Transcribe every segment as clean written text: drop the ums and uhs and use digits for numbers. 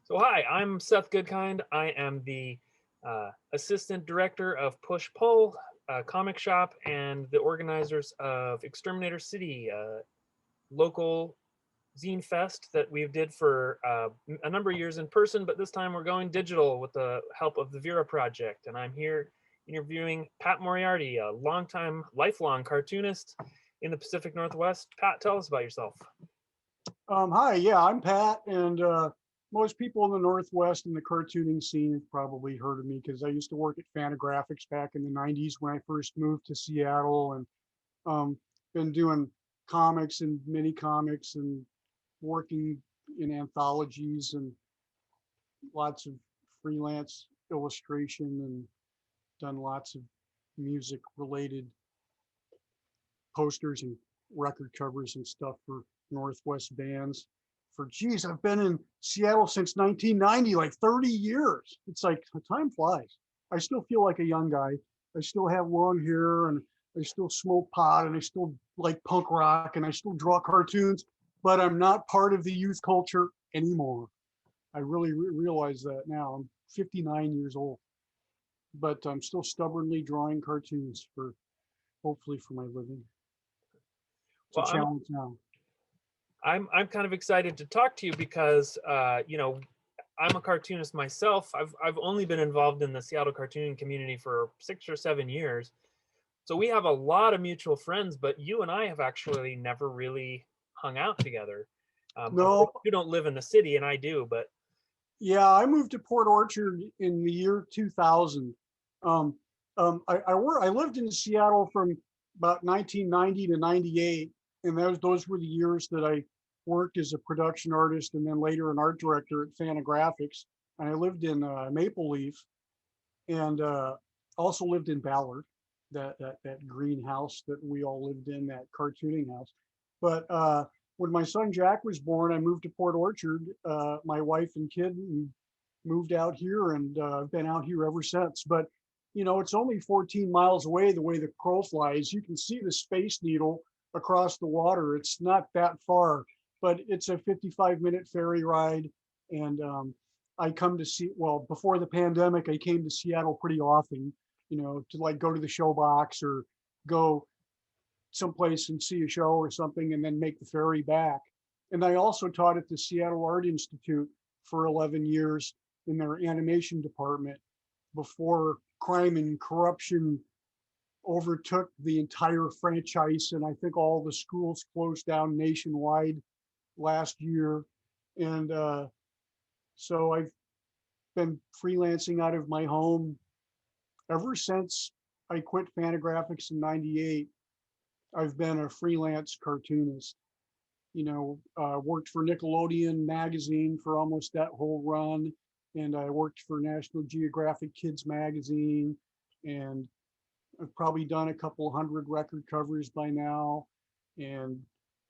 So hi, I'm Seth Goodkind. I am the assistant director of Push Pull comic shop and the organizers of Exterminator City, local zine fest that we did for a number of years in person, but this time we're going digital with the help of the Vera Project. And I'm here interviewing Pat Moriarty, a longtime, lifelong cartoonist in the Pacific Northwest. Pat, tell us about yourself. Hi, yeah, I'm Pat, and most people in the Northwest in the cartooning scene have probably heard of me because I used to work at Fantagraphics back in the '90s when I first moved to Seattle, and um, been doing comics and mini comics and working in anthologies and lots of freelance illustration and done lots of music related posters and record covers and stuff for Northwest bands. For geez, I've been in Seattle since 1990, like 30 years. It's like time flies. I still feel like a young guy. I still have long hair and I still smoke pot and I still like punk rock and I still draw cartoons, but I'm not part of the youth culture anymore. I really realize that now. I'm 59 years old, but I'm still stubbornly drawing cartoons for hopefully for my living. It's a Well, I'm challenge now. I'm kind of excited to talk to you because I'm a cartoonist myself. I've only been involved in the Seattle cartooning community for 6 or 7 years. So we have a lot of mutual friends, but you and I have actually never really hung out together. Of course, No, you don't live in the city, and I do, but yeah, I moved to Port Orchard in the year 2000. Um, I lived in Seattle from about 1990 to 98, and those were the years that I worked as a production artist and then later an art director at Fantagraphics. And I lived in Maple Leaf and also lived in Ballard, that greenhouse that we all lived in, that cartooning house. But when my son Jack was born, I moved to Port Orchard. My wife and kid moved out here, and I've been out here ever since. But it's only 14 miles away. The way the crow flies, you can see the Space Needle across the water. It's not that far, but it's a 55-minute ferry ride, and I come to see, well, before the pandemic, I came to Seattle pretty often, to like go to the showbox or go someplace and see a show or something and then make the ferry back. And I also taught at the Seattle Art Institute for 11 years in their animation department before crime and corruption overtook the entire franchise. And I think all the schools closed down nationwide last year. And so I've been freelancing out of my home ever since I quit Fantagraphics in '98. I've been a freelance cartoonist. Worked for Nickelodeon magazine for almost that whole run, and I worked for National Geographic Kids magazine, and I've probably done a couple hundred record covers by now, and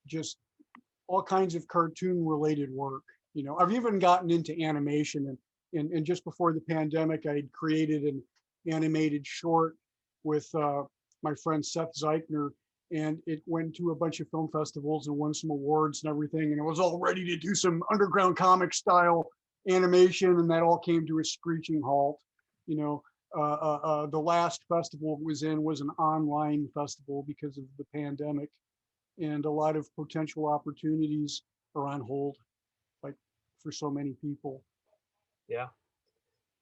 just all kinds of cartoon related work. I've even gotten into animation, and just before the pandemic, I had created an animated short with my friend Seth Zeichner, and it went to a bunch of film festivals and won some awards and everything. And it was all ready to do some underground comic style animation, and that all came to a screeching halt. The last festival it was in was an online festival because of the pandemic, and a lot of potential opportunities are on hold, like for so many people. yeah,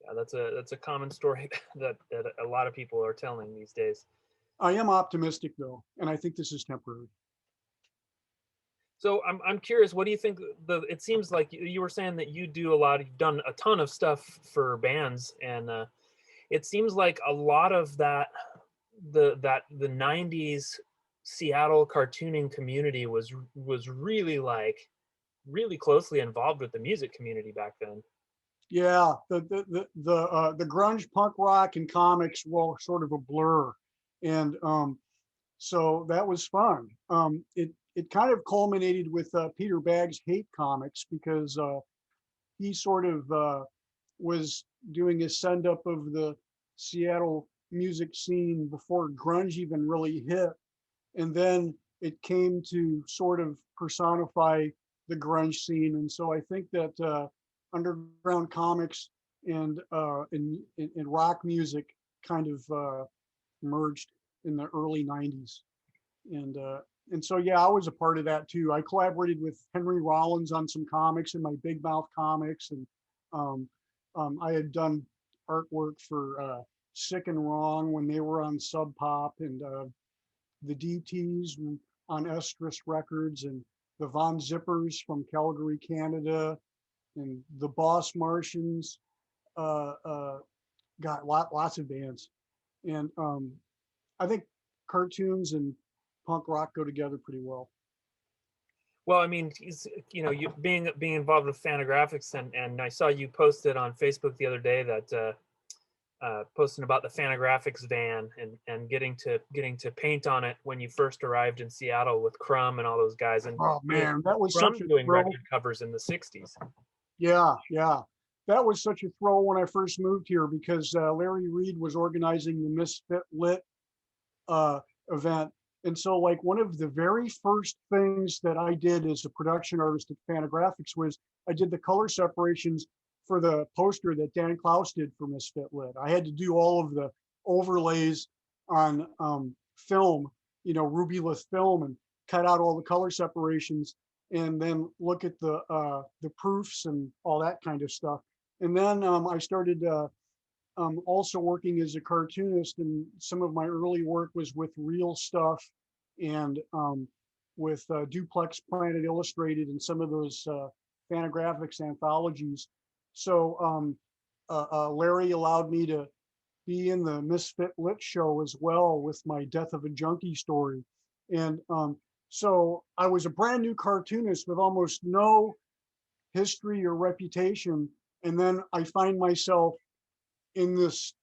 yeah, that's a common story that a lot of people are telling these days. I am optimistic though, and I think this is temporary. So I'm curious, what do you think? It seems like you were saying that you've done a ton of stuff for bands, and it seems like a lot of the '90s Seattle cartooning community was really really closely involved with the music community back then. Yeah, the grunge punk rock and comics were sort of a blur, and so that was fun. It kind of culminated with Peter Baggs' Hate Comics because he sort of was doing a send up of the Seattle music scene before grunge even really hit, and then it came to sort of personify the grunge scene. And so I think that underground comics and rock music kind of merged in the early 90s. And so, yeah, I was a part of that too. I collaborated with Henry Rollins on some comics in my Big Mouth comics. And um, I had done artwork for Sick and Wrong when they were on Sub Pop, and the DTs on Estrus Records, and the Von Zippers from Calgary, Canada, and the Boss Martians. Uh, uh, got lots of bands. And I think cartoons and punk rock go together pretty well. Well, I mean, you being involved with Fantagraphics, and I saw you posted on Facebook the other day that posting about the Fantagraphics van and getting to paint on it when you first arrived in Seattle with Crumb and all those guys, and Oh man, that was Crumb such a doing thrill. record covers in the '60s. Yeah, yeah. That was such a thrill when I first moved here, because Larry Reed was organizing the Misfit Lit event. And so, like, one of the very first things that I did as a production artist at Fantagraphics was I did the color separations for the poster that Dan Klaus did for Misfit Lit. I had to do all of the overlays on film, rubylith film, and cut out all the color separations, and then look at the proofs and all that kind of stuff. And then I started also working as a cartoonist, and some of my early work was with Real Stuff and with Duplex Planet Illustrated and some of those Fantagraphics anthologies. So Larry allowed me to be in the Misfit Lit show as well with my Death of a Junkie story. And so I was a brand new cartoonist with almost no history or reputation. And then I find myself in this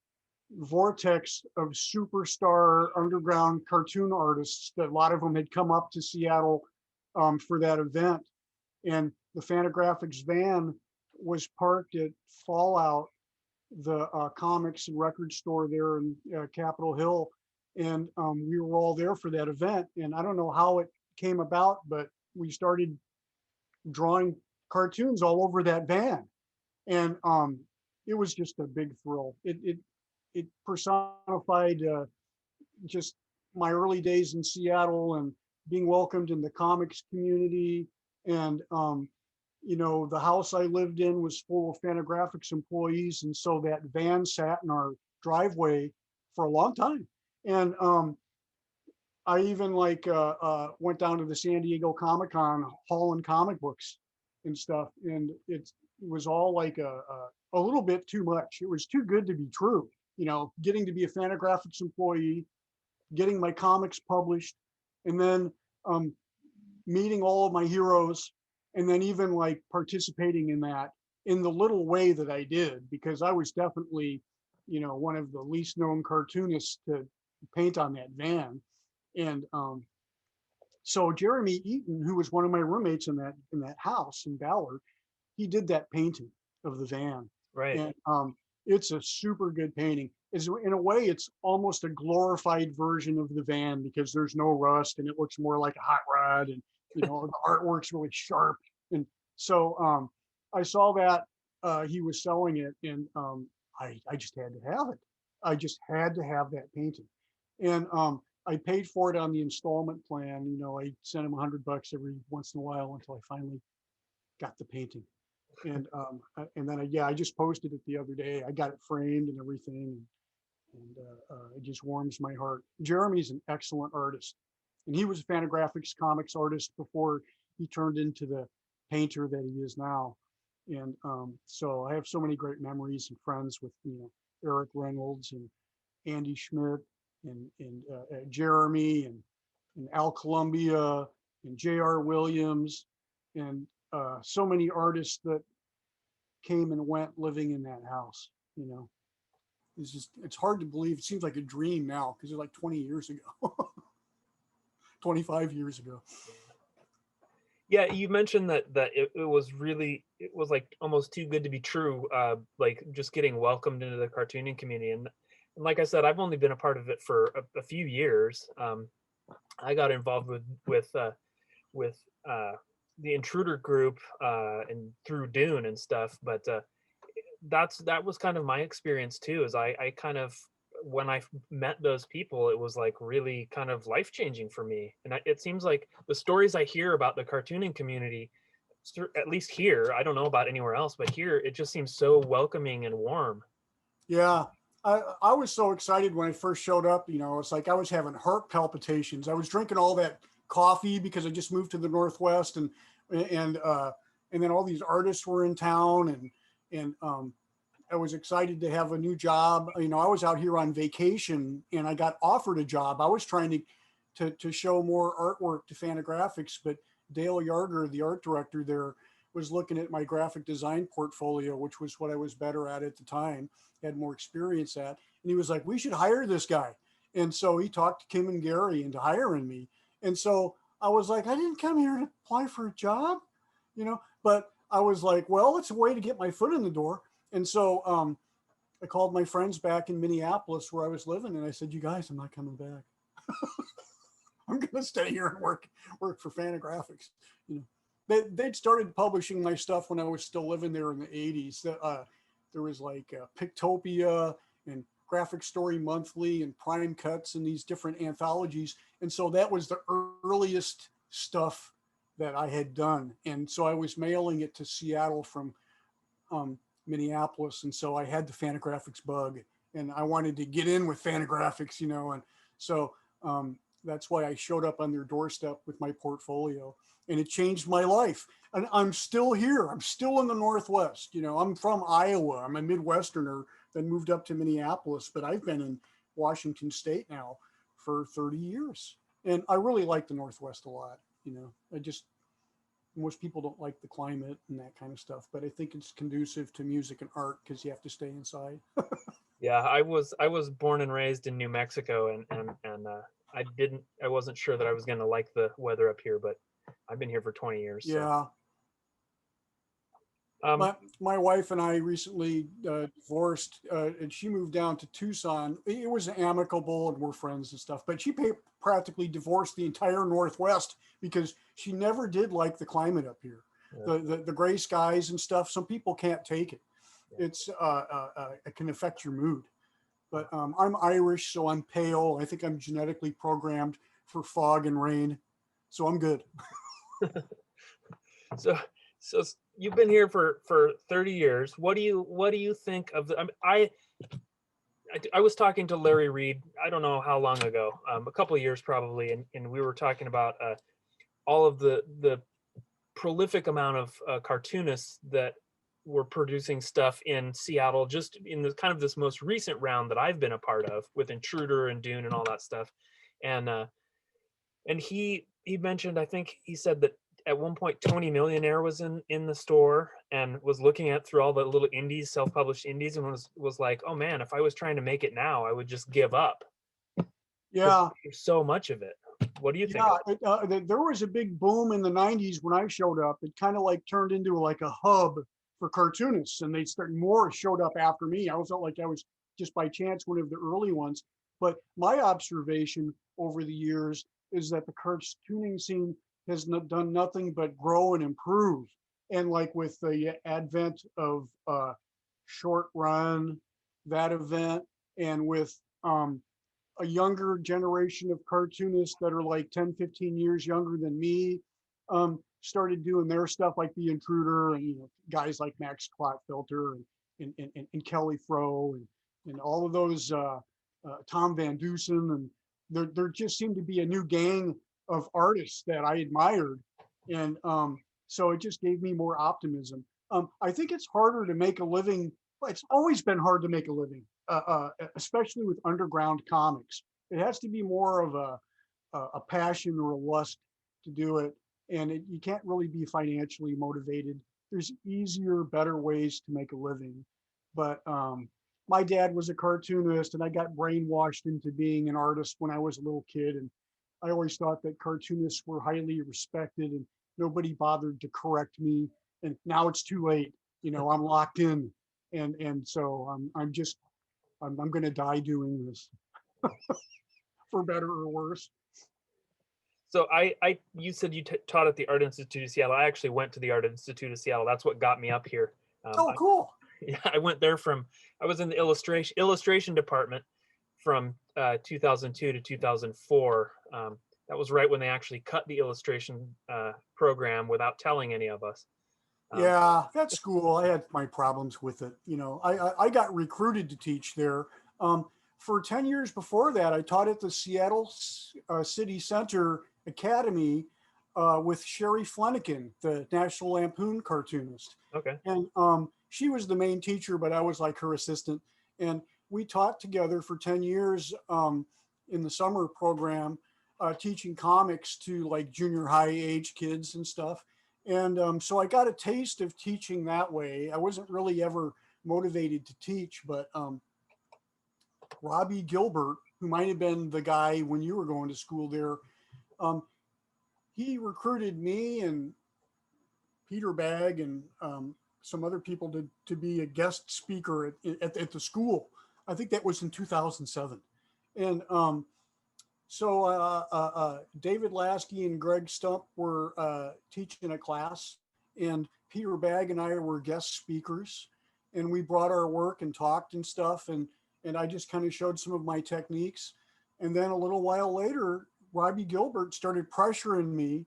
vortex of superstar underground cartoon artists that a lot of them had come up to Seattle for that event. And the Fantagraphics van was parked at Fallout, the comics and record store there in Capitol Hill. And we were all there for that event. And I don't know how it came about, but we started drawing cartoons all over that van. And it was just a big thrill. It personified just my early days in Seattle and being welcomed in the comics community. And the house I lived in was full of Fantagraphics employees, and so that van sat in our driveway for a long time. And I even went down to the San Diego Comic-Con hauling comic books and stuff, and it was all like a little bit too much. It was too good to be true. Getting to be a Fantagraphics employee, getting my comics published, and then meeting all of my heroes, and then even like participating in that in the little way that I did, because I was definitely, one of the least known cartoonists to paint on that van. And so Jeremy Eaton, who was one of my roommates in that house in Ballard, he did that painting of the van. Right. And it's a super good painting. In a way, it's almost a glorified version of the van, because there's no rust and it looks more like a hot rod, and the artwork's really sharp. And so I saw that he was selling it, and I just had to have it. I just had to have that painting. And I paid for it on the installment plan. I sent him $100 every once in a while until I finally got the painting. And then I just posted it the other day. I got it framed and everything, and it just warms my heart. Jeremy's an excellent artist, and he was a Fantagraphics comics artist before he turned into the painter that he is now. And so I have so many great memories and friends with Eric Reynolds and Andy Schmidt and Jeremy and Al Columbia and J.R. Williams, and so many artists that came and went living in that house. It's hard to believe. It seems like a dream now, because it's like 20 years ago, 25 years ago. Yeah, you mentioned that it was like almost too good to be true, like just getting welcomed into the cartooning community. And like I said, I've only been a part of it for a few years. I got involved with the Intruder group and through Dune and stuff. But that was kind of my experience too. Is I kind of, when I met those people, it was like really kind of life changing for me. And it seems like the stories I hear about the cartooning community, at least here, I don't know about anywhere else, but here it just seems so welcoming and warm. Yeah. I was so excited when I first showed up. You know, it's like I was having heart palpitations. I was drinking all that coffee because I just moved to the Northwest, and and then all these artists were in town, and I was excited to have a new job. You know, I was out here on vacation and I got offered a job. I was trying to show more artwork to Fantagraphics, but Dale Yarder, the art director there, was looking at my graphic design portfolio, which was what I was better at the time, had more experience at. And he was like, we should hire this guy. And so he talked to Kim and Gary into hiring me. And so I was like, I didn't come here to apply for a job, you know, but I was like, well, it's a way to get my foot in the door. And so I called my friends back in Minneapolis where I was living. And I said, you guys, I'm not coming back. I'm going to stay here and work for Fantagraphics. You know, they'd started publishing my stuff when I was still living there in the 80s. There was like Pictopia and Graphic Story Monthly and Prime Cuts and these different anthologies. And so that was the earliest stuff that I had done. And so I was mailing it to Seattle from Minneapolis. And so I had the Fantagraphics bug and I wanted to get in with Fantagraphics, you know. And so that's why I showed up on their doorstep with my portfolio, and it changed my life. And I'm still here. I'm still in the Northwest. You know, I'm from Iowa. I'm a Midwesterner, then moved up to Minneapolis, but I've been in Washington State now for 30 years. And I really like the Northwest a lot. You know, most people don't like the climate and that kind of stuff, but I think it's conducive to music and art because you have to stay inside. Yeah, I was born and raised in New Mexico, and I wasn't sure that I was going to like the weather up here, but I've been here for 20 years. So Yeah. My wife and I recently divorced, and she moved down to Tucson. It was amicable, and we're friends and stuff. But she practically divorced the entire Northwest because she never did like the climate up here, yeah. the gray skies and stuff. Some people can't take it. Yeah. It can affect your mood. But I'm Irish, so I'm pale. I think I'm genetically programmed for fog and rain, so I'm good. So you've been here for 30 years. What do you think of the? I was talking to Larry Reed, I don't know how long ago, a couple of years probably, and we were talking about all of the prolific amount of cartoonists that were producing stuff in Seattle, just in the kind of this most recent round that I've been a part of with Intruder and Dune and all that stuff. And he mentioned, I think he said that at one point Tony Millionaire was in the store and was looking at through all the little indies, self-published indies, and was like, oh man, if I was trying to make it now, I would just give up. Yeah. There's so much of it. What do you think? There was a big boom in the 90s when I showed up. It kind of like turned into like a hub for cartoonists, and more showed up after me. I felt like I was just by chance one of the early ones. But my observation over the years is that the cartooning scene has done nothing but grow and improve. And like with the advent of short run, that event, and with a younger generation of cartoonists that are like 10, 15 years younger than me, started doing their stuff like The Intruder, and guys like Max Clotfilter and Kelly Fro and all of those, Tom Van Dusen, and there just seemed to be a new gang of artists that I admired, and so it just gave me more optimism. I think it's harder to make a living. Well, it's always been hard to make a living, especially with underground comics. It has to be more of a passion or a lust to do it, and you can't really be financially motivated. There's easier, better ways to make a living. But my dad was a cartoonist, and I got brainwashed into being an artist when I was a little kid. And I always thought that cartoonists were highly respected, and nobody bothered to correct me. And now it's too late. I'm locked in, and so I'm going to die doing this, for better or worse. So you said you taught at the Art Institute of Seattle. I actually went to the Art Institute of Seattle. That's what got me up here. Oh, cool. Yeah, I went there I was in the illustration department from 2002 to 2004. That was right when they actually cut the illustration program without telling any of us. Yeah, that school, I had my problems with it. You know, I got recruited to teach there. For 10 years before that, I taught at the Seattle City Center Academy with Sherry Flanagan, the National Lampoon cartoonist. Okay. And she was the main teacher, but I was like her assistant. And we taught together for 10 years in the summer program, teaching comics to like junior high age kids and stuff. And so I got a taste of teaching that way. I wasn't really ever motivated to teach, but Robbie Gilbert, who might have been the guy when you were going to school there, he recruited me and Peter Bagg and some other people to be a guest speaker at the school. I think that was in 2007. And so David Lasky and Greg Stump were teaching a class, and Peter Bagg and I were guest speakers, and we brought our work and talked and stuff, and I just kind of showed some of my techniques. And then a little while later, Robbie Gilbert started pressuring me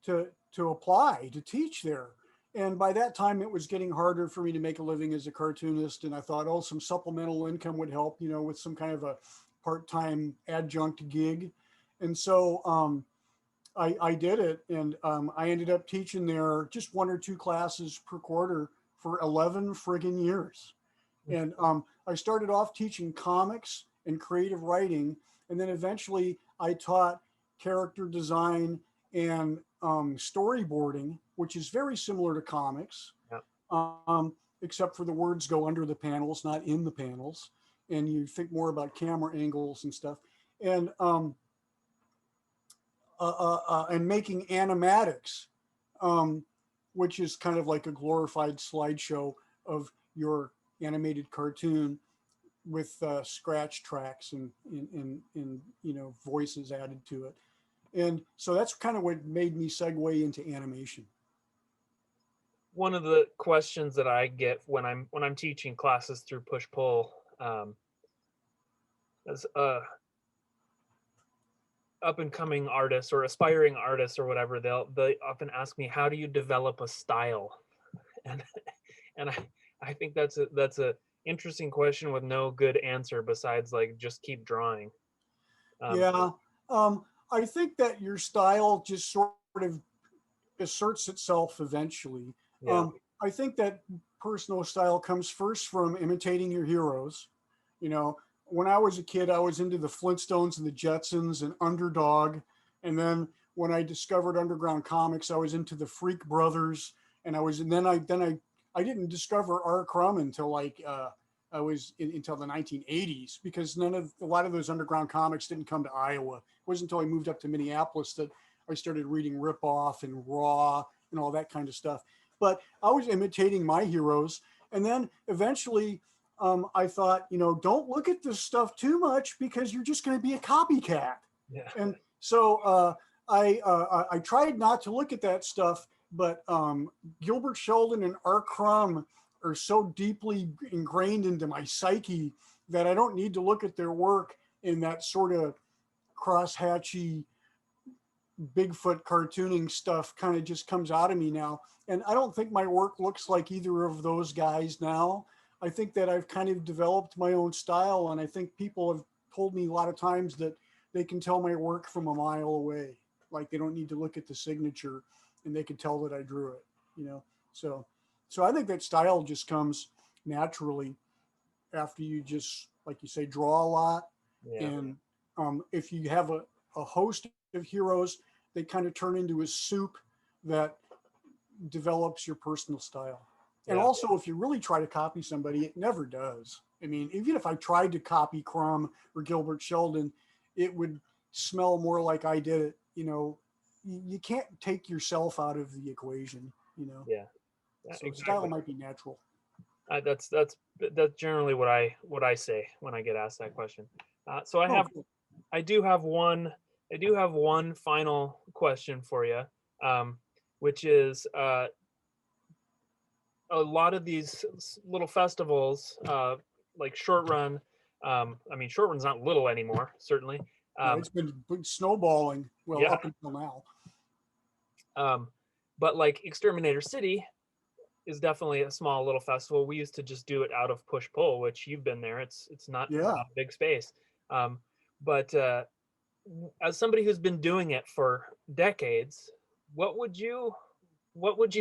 to apply to teach there. And by that time, it was getting harder for me to make a living as a cartoonist. And I thought, oh, some supplemental income would help, you know, with some kind of a part-time adjunct gig. And so I did it. And I ended up teaching there just 1 or 2 classes per quarter for 11 friggin' years. And I started off teaching comics and creative writing. And then eventually I taught character design and storyboarding, which is very similar to comics, except for the words go under the panels, not in the panels. And you think more about camera angles and stuff. And making animatics, which is kind of like a glorified slideshow of your animated cartoon with scratch tracks and you know, voices added to it. And so that's kind of what made me segue into animation. One of the questions that I get when I'm teaching classes through push pull, as up and coming artists or aspiring artists or whatever, they often ask me, how do you develop a style? And I think that's a interesting question with no good answer besides like just keep drawing. Yeah. I think that your style just sort of asserts itself eventually. Yeah. I think that personal style comes first from imitating your heroes. You know, when I was a kid, I was into the Flintstones and the Jetsons and Underdog. And then when I discovered underground comics, I was into the Freak Brothers. And I didn't discover R. Crumb until like until the 1980s, because a lot of those underground comics didn't come to Iowa. It wasn't until I moved up to Minneapolis that I started reading Rip Off and Raw and all that kind of stuff. But I was imitating my heroes. And then eventually I thought, you know, don't look at this stuff too much because you're just going to be a copycat. Yeah. And so I tried not to look at that stuff, but Gilbert Sheldon and Art Crumb are so deeply ingrained into my psyche that I don't need to look at their work in that sort of crosshatchy Bigfoot cartooning stuff kind of just comes out of me now. And I don't think my work looks like either of those guys now. I think that I've kind of developed my own style, and I think people have told me a lot of times that they can tell my work from a mile away. Like they don't need to look at the signature and they can tell that I drew it, you know? So I think that style just comes naturally after you just, like you say, draw a lot. Yeah. And if you have a host of heroes, they kind of turn into a soup that develops your personal style. And Yeah. also, if you really try to copy somebody, it never does. I mean, even if I tried to copy Crumb or Gilbert Sheldon, it would smell more like I did it. You know, you can't take yourself out of the equation, you know? Yeah. So Exactly. style might be natural. That's generally what I say when I get asked that question. So I do have one I do have one final question for you, which is a lot of these little festivals, like Short Run. I mean, Short Run's not little anymore, certainly. It's been snowballing, well, Yeah. up until now. But like Exterminator City is definitely a small little festival. We used to just do it out of push pull, which you've been there. It's not Yeah. a big space. But as somebody who's been doing it for decades, what would you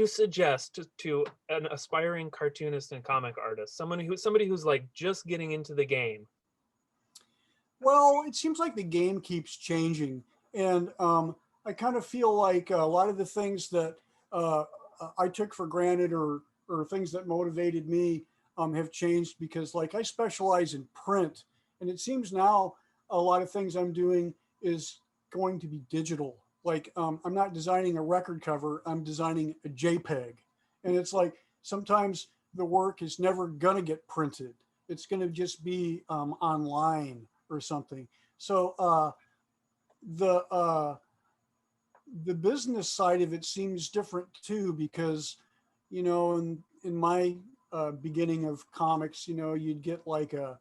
suggest to an aspiring cartoonist and comic artist, somebody who's like just getting into the game? Well, it seems like the game keeps changing, and I kind of feel like a lot of the things that uh, I took for granted, or things that motivated me, have changed because, like, I specialize in print, and it seems now a lot of things I'm doing is going to be digital. Like, I'm not designing a record cover; I'm designing a JPEG, and it's like sometimes the work is never gonna get printed. It's going to just be online or something. So the the business side of it seems different too, because in my beginning of comics, you'd get like an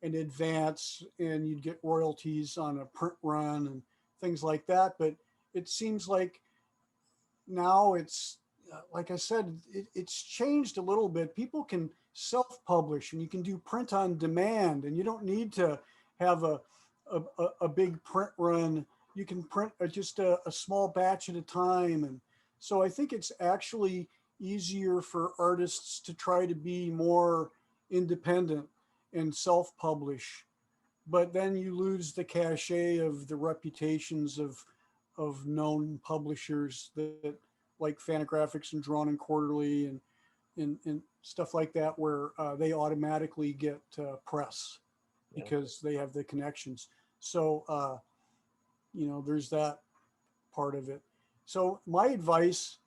advance, and you'd get royalties on a print run and things like that. But it seems like now it's like I said, it's changed a little bit. People can self-publish, and you can do print on demand, and you don't need to have a big print run. You can print just a small batch at a time, and so I think it's actually easier for artists to try to be more independent and self-publish. But then you lose the cachet of the reputations of known publishers that like Fantagraphics and Drawn and Quarterly and stuff like that, where they automatically get press Yeah. because they have the connections. So there's that part of it. So my advice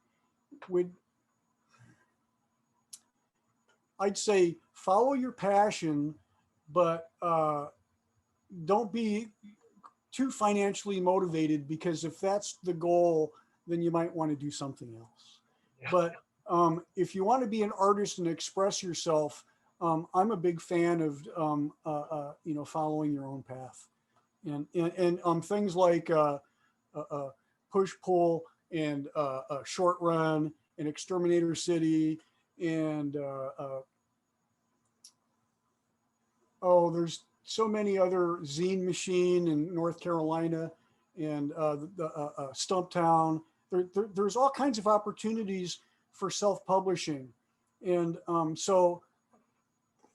would, I'd say, follow your passion, but don't be too financially motivated, because if that's the goal, then you might want to do something else. Yeah. But if you want to be an artist and express yourself, I'm a big fan of following your own path, and things like push pull and short run and Exterminator City and there's so many other Zine Machine in North Carolina and Stumptown. There's all kinds of opportunities for self-publishing, and so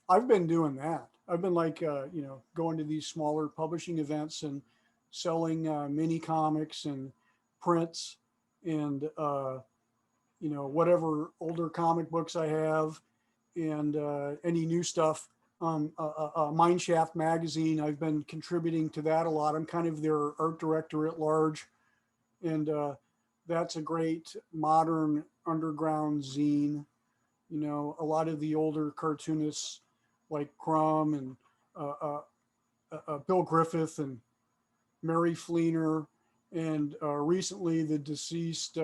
I've been doing that. I've been like going to these smaller publishing events and selling mini comics and prints and whatever older comic books I have and any new stuff. Mineshaft magazine, I've been contributing to that a lot. I'm kind of their art director at large, and that's a great modern underground zine. A lot of the older cartoonists like Crumb and Bill Griffith and Mary Fleener, and recently the deceased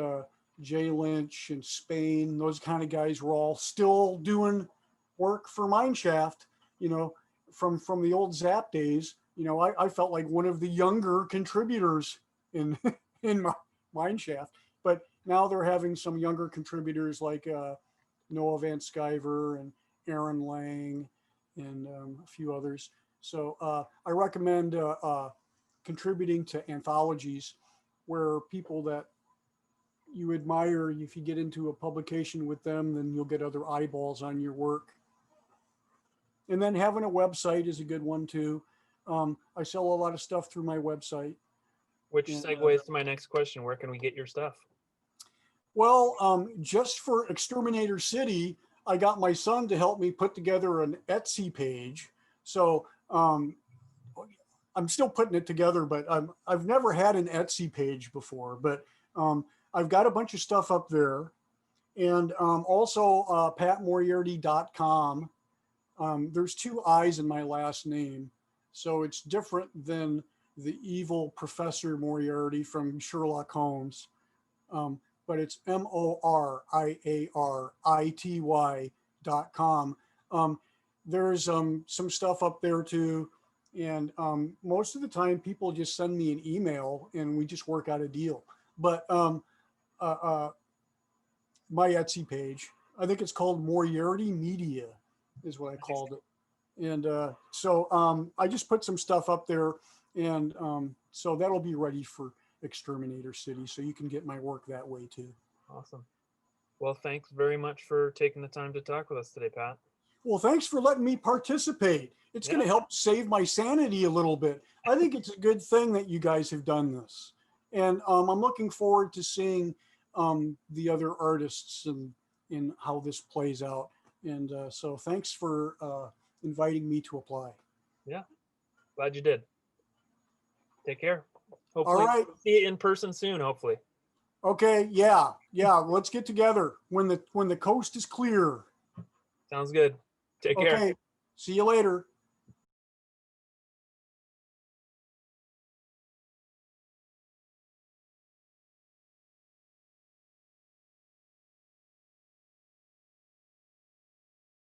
Jay Lynch and Spain. Those kind of guys were all still doing work for Mineshaft. From the old Zap days. I felt like one of the younger contributors in in Mineshaft, but now they're having some younger contributors like Noah Van Sciver and Aaron Lang and a few others. So I recommend contributing to anthologies where people that you admire, if you get into a publication with them, then you'll get other eyeballs on your work. And then having a website is a good one too. I sell a lot of stuff through my website. Which And, segues to my next question: where can we get your stuff? Well, just for Exterminator City, I got my son to help me put together an Etsy page. So I'm still putting it together, but I've never had an Etsy page before. But I've got a bunch of stuff up there, and also patmoriarty.com. There's two I's in my last name, so it's different than the evil Professor Moriarty from Sherlock Holmes. But it's moriarity.com. There's some stuff up there too. And most of the time, people just send me an email and we just work out a deal. But my Etsy page, I think it's called Moriarty Media, is what I called it. And so I just put some stuff up there, and so that'll be ready for Exterminator City, so you can get my work that way too. Awesome. Well, thanks very much for taking the time to talk with us today, Pat. Well, thanks for letting me participate. It's going to help save my sanity a little bit. I think it's a good thing that you guys have done this. And I'm looking forward to seeing the other artists and how this plays out. And so thanks for inviting me to apply. Yeah, glad you did. Take care. Hopefully, all right. See you in person soon. Hopefully. Okay. Yeah. Let's get together when the coast is clear. Sounds good. Take care. Okay. See you later.